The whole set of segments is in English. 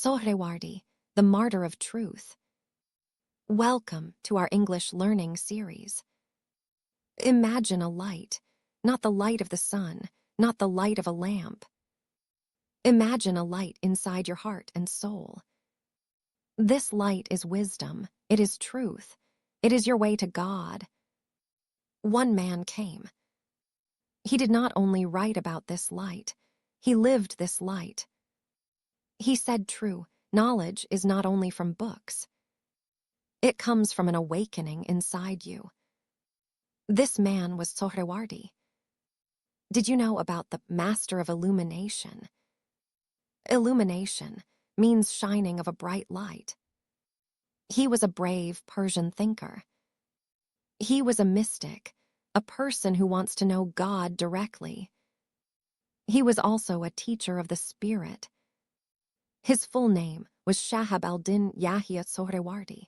Suhrawardi, the Martyr of Truth. Welcome to our English learning series. Imagine a light, not the light of the sun, not the light of a lamp. Imagine a light inside your heart and soul. This light is wisdom, it is truth, it is your way to God. One man came. He did not only write about this light, he lived this light. He said true knowledge is not only from books. It comes from an awakening inside you. This man was Suhrawardi. Did you know about the Master of Illumination? Illumination means shining of a bright light. He was a brave Persian thinker. He was a mystic, a person who wants to know God directly. He was also a teacher of the spirit. His full name was Shahab al-Din Yahya Suhrawardi.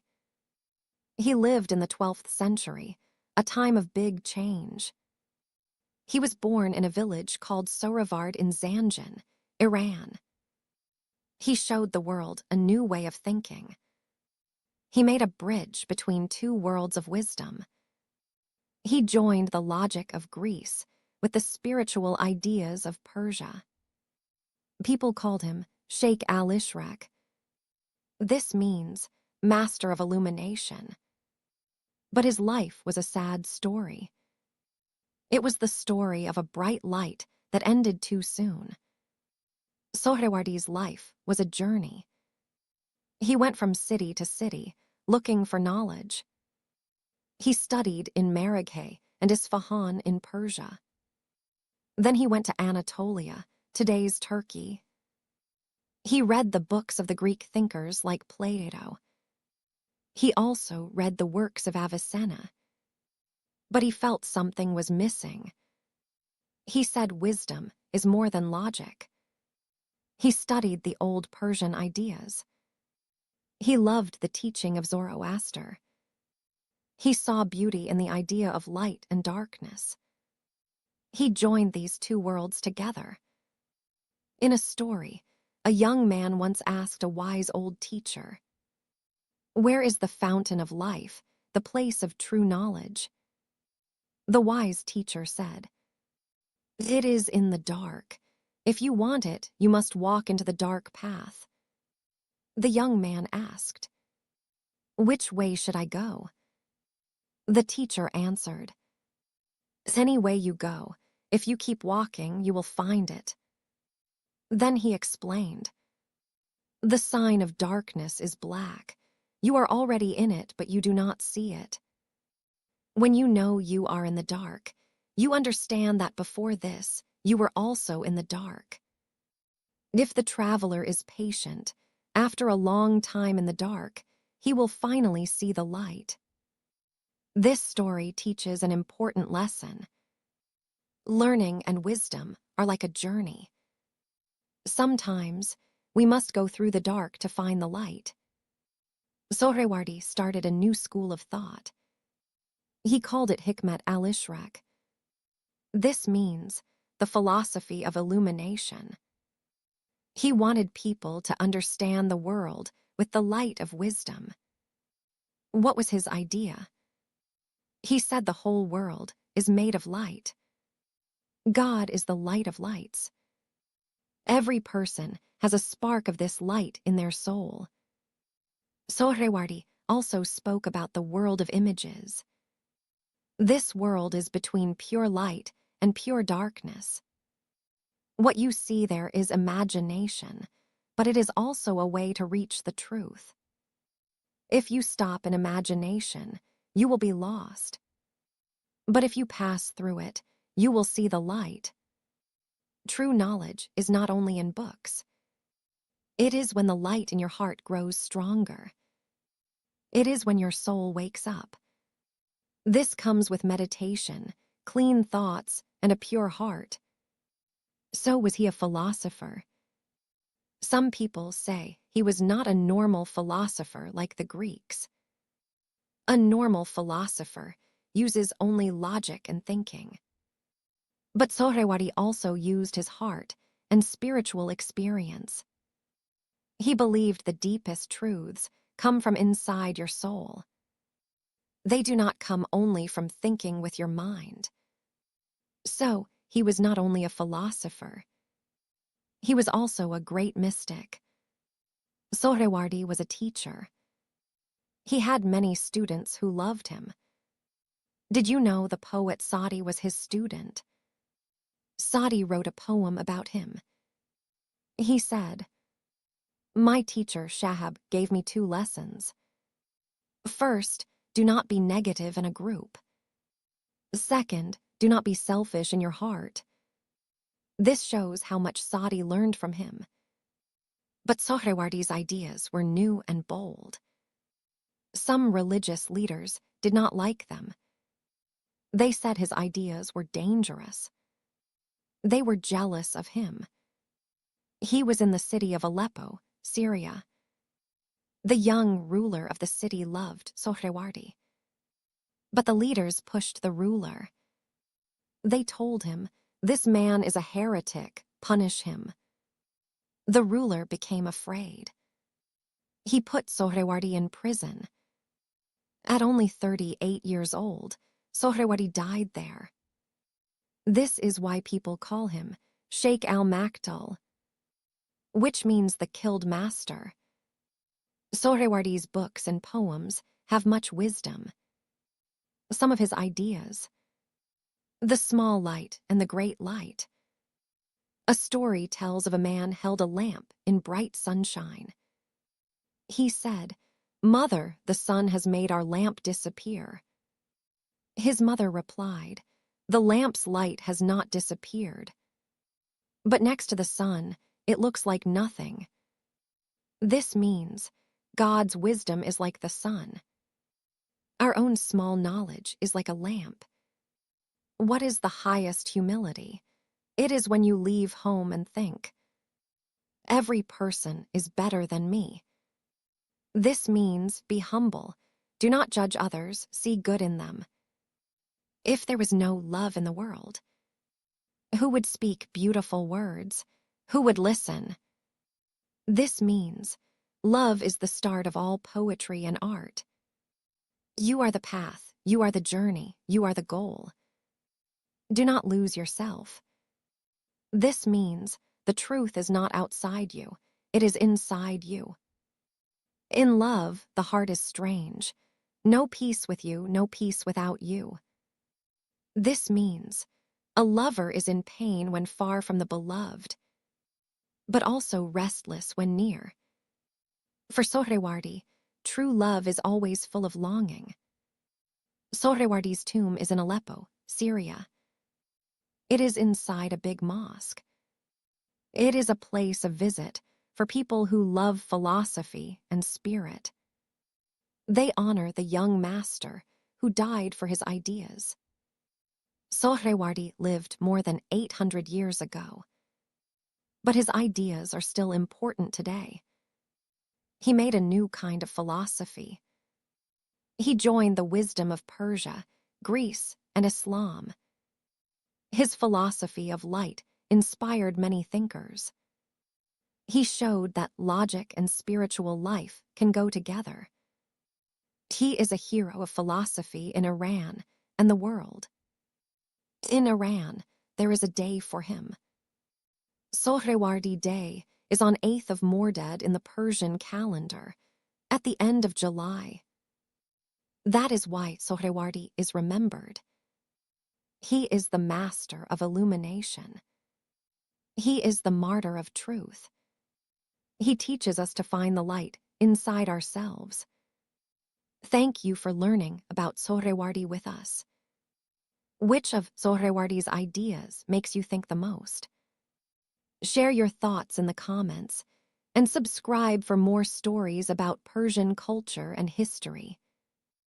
He lived in the 12th century, a time of big change. He was born in a village called Suhrawardi in Zanjan, Iran. He showed the world a new way of thinking. He made a bridge between two worlds of wisdom. He joined the logic of Greece with the spiritual ideas of Persia. People called him Sheikh al-Ishraq. This means Master of Illumination. But his life was a sad story. It was the story of a bright light that ended too soon. Suhrawardi's life was a journey. He went from city to city, looking for knowledge. He studied in Maraghe and Isfahan in Persia. Then he went to Anatolia, today's Turkey. He read the books of the Greek thinkers like Plato. He also read the works of Avicenna. But he felt something was missing. He said wisdom is more than logic. He studied the old Persian ideas. He loved the teaching of Zoroaster. He saw beauty in the idea of light and darkness. He joined these two worlds together. In a story, a young man once asked a wise old teacher, "Where is the fountain of life, the place of true knowledge?" The wise teacher said, "It is in the dark. If you want it, you must walk into the dark path." The young man asked, "Which way should I go?" The teacher answered, "Any way you go, if you keep walking, you will find it." Then he explained, "The sign of darkness is black. You are already in it, but you do not see it. When you know you are in the dark, you understand that before this, you were also in the dark. If the traveler is patient, after a long time in the dark, he will finally see the light." This story teaches an important lesson. Learning and wisdom are like a journey. Sometimes, we must go through the dark to find the light. Suhrawardi started a new school of thought. He called it Hikmat al-Ishraq. This means the philosophy of illumination. He wanted people to understand the world with the light of wisdom. What was his idea? He said the whole world is made of light. God is the light of lights. Every person has a spark of this light in their soul. Suhrawardi also spoke about the world of images. This world is between pure light and pure darkness. What you see there is imagination, but it is also a way to reach the truth. If you stop in imagination, you will be lost. But if you pass through it, you will see the light. True knowledge is not only in books. It is when the light in your heart grows stronger. It is when your soul wakes up. This comes with meditation, clean thoughts, and a pure heart. So was he a philosopher. Some people say he was not a normal philosopher like the Greeks. A normal philosopher uses only logic and thinking. But Suhrawardi also used his heart and spiritual experience. He believed the deepest truths come from inside your soul. They do not come only from thinking with your mind. So, he was not only a philosopher, he was also a great mystic. Suhrawardi was a teacher. He had many students who loved him. Did you know the poet Sadi was his student? Sadi wrote a poem about him. He said, "My teacher, Shahab, gave me 2 lessons. First, do not be negative in a group. Second, do not be selfish in your heart." This shows how much Sadi learned from him. But Suhrawardi's ideas were new and bold. Some religious leaders did not like them. They said his ideas were dangerous. They were jealous of him. He was in the city of Aleppo, Syria. The young ruler of the city loved Suhrawardi. But the leaders pushed the ruler. They told him, "This man is a heretic, punish him." The ruler became afraid. He put Suhrawardi in prison. At only 38 years old, Suhrawardi died there. This is why people call him Sheikh al-Maktul, which means the killed master. Suhrawardi's books and poems have much wisdom. Some of his ideas: the small light and the great light. A story tells of a man held a lamp in bright sunshine. He said, "Mother, the sun has made our lamp disappear." His mother replied, "The lamp's light has not disappeared. But next to the sun, it looks like nothing." This means God's wisdom is like the sun. Our own small knowledge is like a lamp. What is the highest humility? It is when you leave home and think, "Every person is better than me." This means be humble. Do not judge others, see good in them. If there was no love in the world, who would speak beautiful words? Who would listen? This means love is the start of all poetry and art. You are the path, you are the journey, you are the goal. Do not lose yourself. This means the truth is not outside you, it is inside you. In love, the heart is strange. No peace with you, no peace without you. This means a lover is in pain when far from the beloved, but also restless when near. For Suhrawardi, true love is always full of longing. Suhrawardi's tomb is in Aleppo, Syria. It is inside a big mosque. It is a place of visit for people who love philosophy and spirit. They honor the young master who died for his ideas. Suhrawardi lived more than 800 years ago, but his ideas are still important today. He made a new kind of philosophy. He joined the wisdom of Persia, Greece, and Islam. His philosophy of light inspired many thinkers. He showed that logic and spiritual life can go together. He is a hero of philosophy in Iran and the world. In Iran, there is a day for him. Suhrawardi Day is on 8th of Mordad in the Persian calendar, at the end of July. That is why Suhrawardi is remembered. He is the master of illumination. He is the martyr of truth. He teaches us to find the light inside ourselves. Thank you for learning about Suhrawardi with us. Which of Suhrawardi's ideas makes you think the most? Share your thoughts in the comments and subscribe for more stories about Persian culture and history.